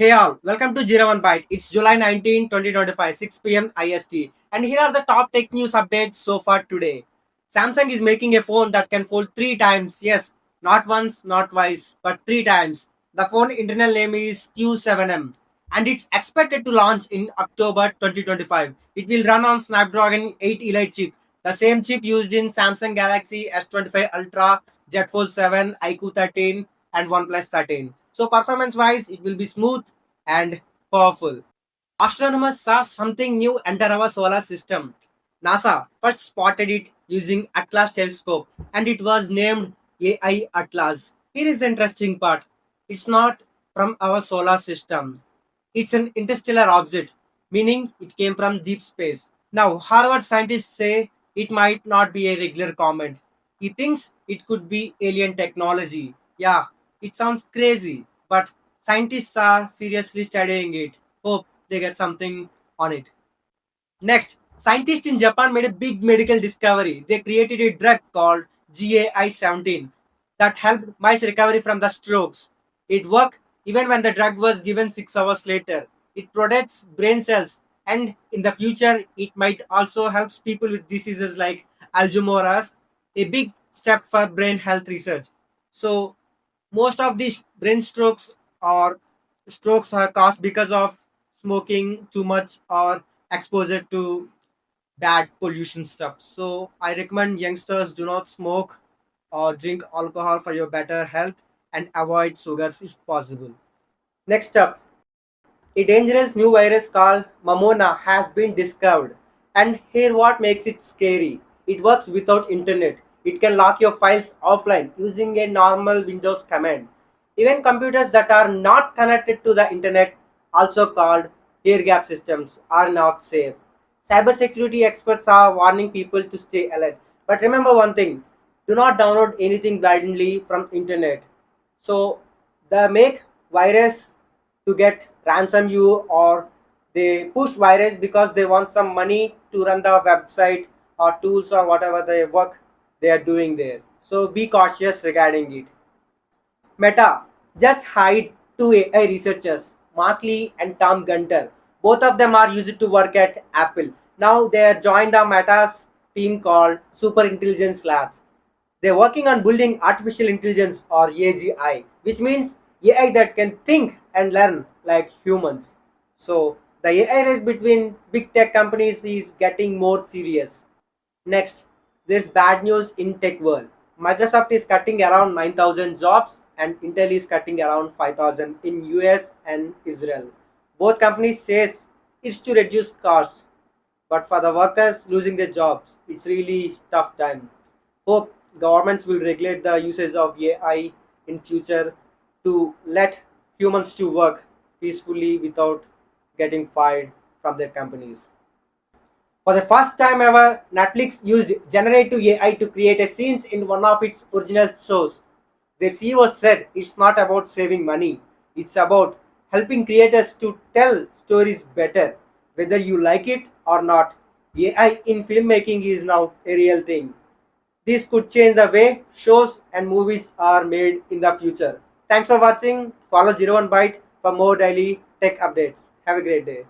Hey all, welcome to Zero One Byte. It's July 19, 2025, 6 p.m. IST. And here are the top tech news updates so far today. Samsung is making a phone that can fold three times. Yes, not once, not twice, but three times. The phone internal name is Q7M and it's expected to launch in October 2025. It will run on Snapdragon 8 Elite chip, the same chip used in Samsung Galaxy S25 Ultra, Z Fold 7, iQOO 13, and OnePlus 13. So performance wise, it will be smooth and powerful. Astronomers saw something new enter our solar system. NASA first spotted it using Atlas telescope and it was named AI Atlas. Here is the interesting part. It's not from our solar system. It's an interstellar object, meaning it came from deep space. Now, Harvard scientists say it might not be a regular comet. He thinks it could be alien technology. Yeah, it sounds crazy, but scientists are seriously studying it. Hope they get something on it. Next, scientists in Japan made a big medical discovery. They created a drug called GAI-17 that helped mice recovery from the strokes. It worked even when the drug was given 6 hours later. It protects brain cells and in the future it might also help people with diseases like Alzheimer's, a big step for brain health research. So most of these brain strokes are caused because of smoking too much or exposure to bad pollution stuff. So I recommend youngsters do not smoke or drink alcohol for your better health and avoid sugars if possible. Next up, a dangerous new virus called Mamona has been discovered. And here what makes it scary. It works without internet. It can lock your files offline using a normal Windows command. Even computers that are not connected to the internet, also called air gap systems, are not safe. Cybersecurity experts are warning people to stay alert. But remember one thing, do not download anything blindly from internet. So the make virus to get ransom you or they push virus because they want some money to run the website or tools or whatever the work they are doing there. So be cautious regarding it. Meta just hired two AI researchers, Mark Lee and Tom Gunter. Both of them are used to work at Apple. Now they are joined a Meta's team called Super Intelligence Labs. They're working on building artificial intelligence or AGI, which means AI that can think and learn like humans. So the AI race between big tech companies is getting more serious. Next, there's bad news in tech world. Microsoft is cutting around 9,000 jobs and Intel is cutting around 5,000 in US and Israel. Both companies says it's to reduce costs, but for the workers losing their jobs, it's really tough time. Hope governments will regulate the usage of AI in future to let humans to work peacefully without getting fired from their companies. For the first time ever, Netflix used generative AI to create a scenes in one of its original shows. The CEO said it's not about saving money, it's about helping creators to tell stories better, whether you like it or not. AI in filmmaking is now a real thing. This could change the way shows and movies are made in the future. Thanks for watching. Follow Zero One Byte for more daily tech updates. Have a great day.